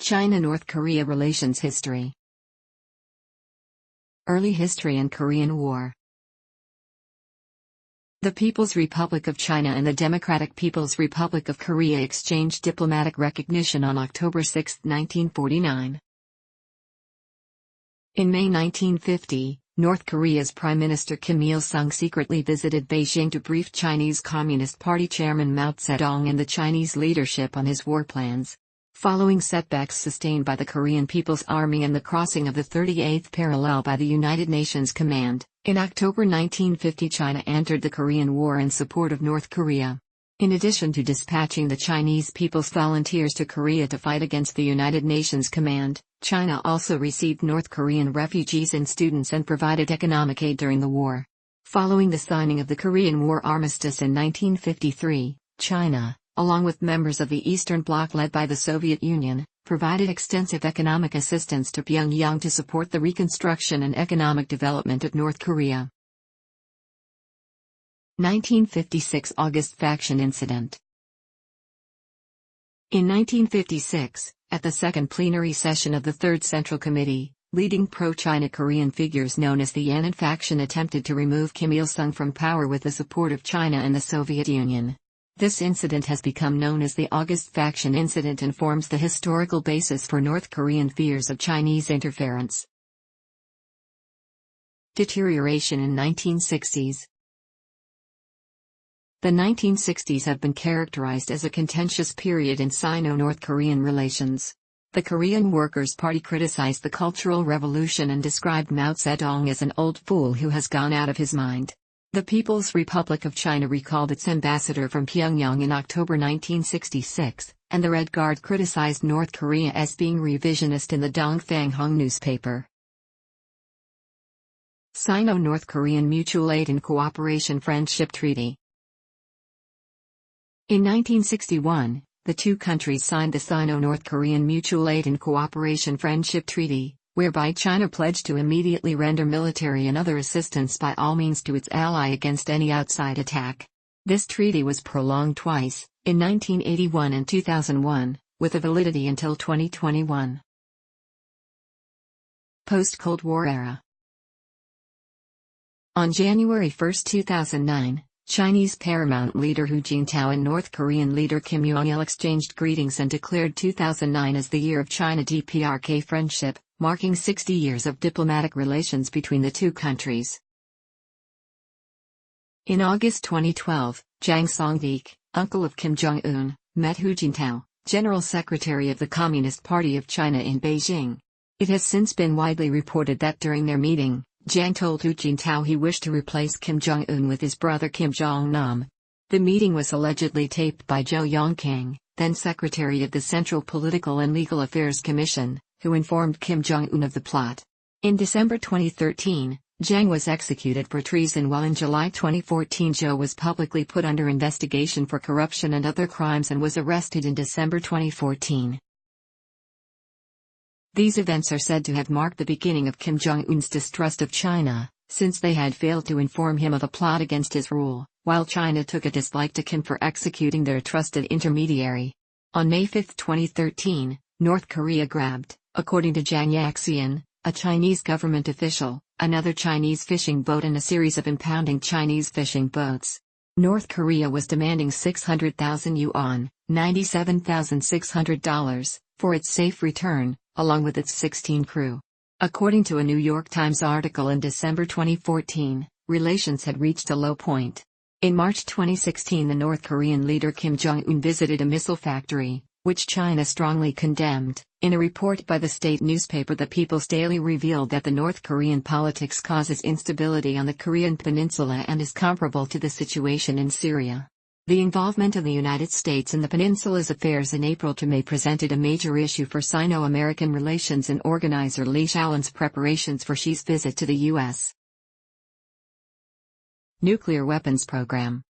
China-North Korea relations history. Early history and Korean War. The People's Republic of China and the Democratic People's Republic of Korea exchanged diplomatic recognition on October 6, 1949. In May 1950, North Korea's Prime Minister Kim Il-sung secretly visited Beijing to brief Chinese Communist Party Chairman Mao Zedong and the Chinese leadership on his war plans. Following setbacks sustained by the Korean People's Army and the crossing of the 38th parallel by the United Nations Command, in October 1950 China entered the Korean War in support of North Korea. In addition to dispatching the Chinese People's Volunteers to Korea to fight against the United Nations Command, China also received North Korean refugees and students and provided economic aid during the war. Following the signing of the Korean War Armistice in 1953, China, along with members of the Eastern Bloc led by the Soviet Union, provided extensive economic assistance to Pyongyang to support the reconstruction and economic development of North Korea. 1956 August Faction Incident. In 1956, at the second plenary session of the Third Central Committee, leading pro-China Korean figures known as the Yan'an faction attempted to remove Kim Il-sung from power with the support of China and the Soviet Union. This incident has become known as the August Faction Incident and forms the historical basis for North Korean fears of Chinese interference. Deterioration in 1960s. The 1960s have been characterized as a contentious period in Sino-North Korean relations. The Korean Workers' Party criticized the Cultural Revolution and described Mao Zedong as an old fool who has gone out of his mind. The People's Republic of China recalled its ambassador from Pyongyang in October 1966, and the Red Guard criticized North Korea as being revisionist in the Dongfang newspaper. Sino-North Korean Mutual Aid and Cooperation Friendship Treaty. In 1961, the two countries signed the Sino-North Korean Mutual Aid and Cooperation Friendship Treaty, whereby China pledged to immediately render military and other assistance by all means to its ally against any outside attack. This treaty was prolonged twice, in 1981 and 2001, with a validity until 2021. Post-Cold War era. On January 1, 2009, Chinese paramount leader Hu Jintao and North Korean leader Kim Jong-il exchanged greetings and declared 2009 as the year of China-DPRK friendship, marking 60 years of diplomatic relations between the two countries. In August 2012, Jang Song-Veik, uncle of Kim Jong-un, met Hu Jintao, General Secretary of the Communist Party of China in Beijing. It has since been widely reported that during their meeting, Jang told Hu Jintao he wished to replace Kim Jong-un with his brother Kim Jong-nam. The meeting was allegedly taped by Zhou Yongkang, then Secretary of the Central Political and Legal Affairs Commission, who informed Kim Jong-un of the plot. In December 2013, Jang was executed for treason, while in July 2014 Zhou was publicly put under investigation for corruption and other crimes and was arrested in December 2014. These events are said to have marked the beginning of Kim Jong-un's distrust of China, since they had failed to inform him of a plot against his rule, while China took a dislike to Kim for executing their trusted intermediary. On May 5, 2013, North Korea grabbed, according to Jang Yaxian, a Chinese government official, another Chinese fishing boat and a series of impounding Chinese fishing boats. North Korea was demanding 600,000 yuan, $97,600, for its safe return, along with its 16 crew. According to a New York Times article in December 2014, relations had reached a low point. In March 2016, the North Korean leader Kim Jong-un visited a missile factory, which China strongly condemned. In a report by the state newspaper The People's Daily revealed that the North Korean politics causes instability on the Korean peninsula and is comparable to the situation in Syria. The involvement of the United States in the peninsula's affairs in April to May presented a major issue for Sino-American relations and organizer Li Shaolin's preparations for Xi's visit to the U.S. Nuclear weapons program.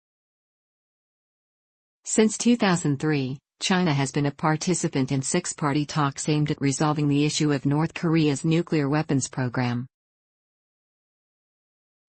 Since 2003, China has been a participant in six-party talks aimed at resolving the issue of North Korea's nuclear weapons program.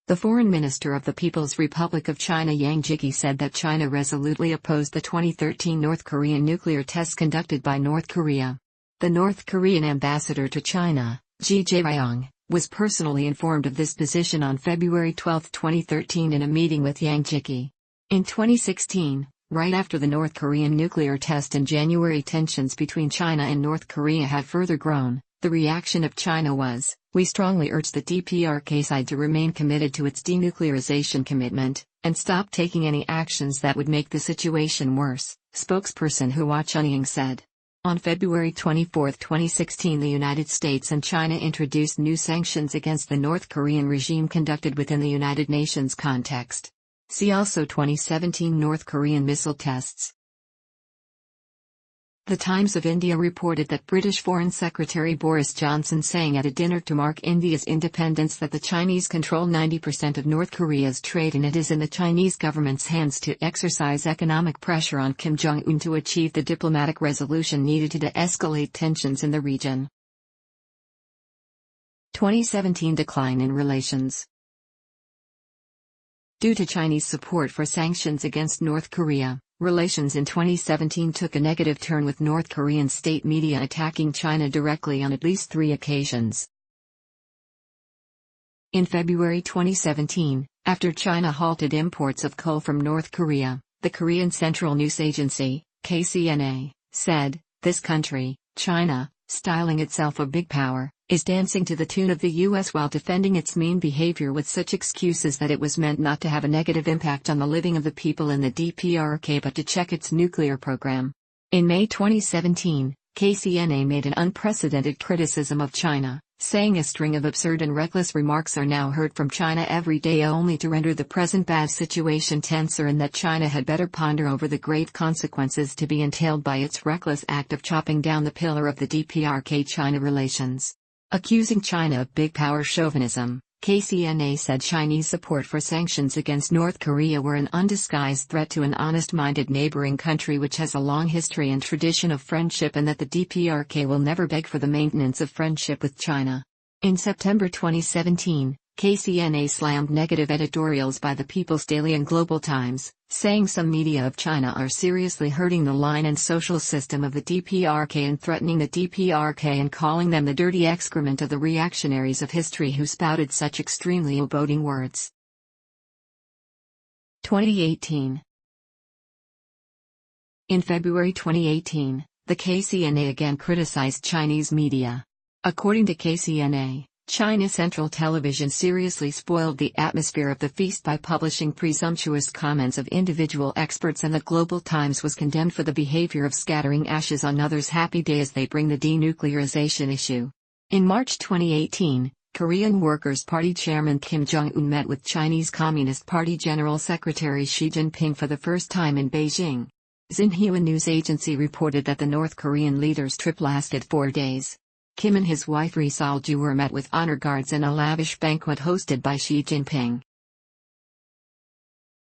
The foreign minister of the People's Republic of China Yang Jieqi said that China resolutely opposed the 2013 North Korean nuclear tests conducted by North Korea. The North Korean ambassador to China, Ji Jae-ryong, was personally informed of this position on February 12, 2013 in a meeting with Yang Jiki. In 2016, right after the North Korean nuclear test in January, tensions between China and North Korea had further grown. The reaction of China was, "We strongly urge the DPRK side to remain committed to its denuclearization commitment, and stop taking any actions that would make the situation worse," spokesperson Hua Chunying said. On February 24, 2016, the United States and China introduced new sanctions against the North Korean regime conducted within the United Nations context. See also 2017 North Korean missile tests. The Times of India reported that British Foreign Secretary Boris Johnson saying at a dinner to mark India's independence that the Chinese control 90% of North Korea's trade and it is in the Chinese government's hands to exercise economic pressure on Kim Jong-un to achieve the diplomatic resolution needed to de-escalate tensions in the region. 2017 decline in relations. Due to Chinese support for sanctions against North Korea, relations in 2017 took a negative turn, with North Korean state media attacking China directly on at least 3 occasions. In February 2017, after China halted imports of coal from North Korea, the Korean Central News Agency, KCNA, said, "This country, China, styling itself a big power, is dancing to the tune of the US while defending its mean behavior with such excuses that it was meant not to have a negative impact on the living of the people in the DPRK but to check its nuclear program." In May 2017, KCNA made an unprecedented criticism of China, saying a string of absurd and reckless remarks are now heard from China every day only to render the present bad situation tenser, and that China had better ponder over the grave consequences to be entailed by its reckless act of chopping down the pillar of the DPRK-China relations. Accusing China of big power chauvinism, KCNA said Chinese support for sanctions against North Korea were an undisguised threat to an honest-minded neighboring country which has a long history and tradition of friendship, and that the DPRK will never beg for the maintenance of friendship with China. In September 2017, KCNA slammed negative editorials by the People's Daily and Global Times, saying some media of China are seriously hurting the line and social system of the DPRK and threatening the DPRK, and calling them the dirty excrement of the reactionaries of history who spouted such extremely boding words. 2018. In February 2018, the KCNA again criticized Chinese media. According to KCNA, China Central Television seriously spoiled the atmosphere of the feast by publishing presumptuous comments of individual experts, and the Global Times was condemned for the behavior of scattering ashes on others' happy day as they bring the denuclearization issue. In March 2018, Korean Workers' Party Chairman Kim Jong-un met with Chinese Communist Party General Secretary Xi Jinping for the first time in Beijing. Xinhua news agency reported that the North Korean leader's trip lasted 4 days. Kim and his wife Ri Sol-ju were met with honor guards in a lavish banquet hosted by Xi Jinping.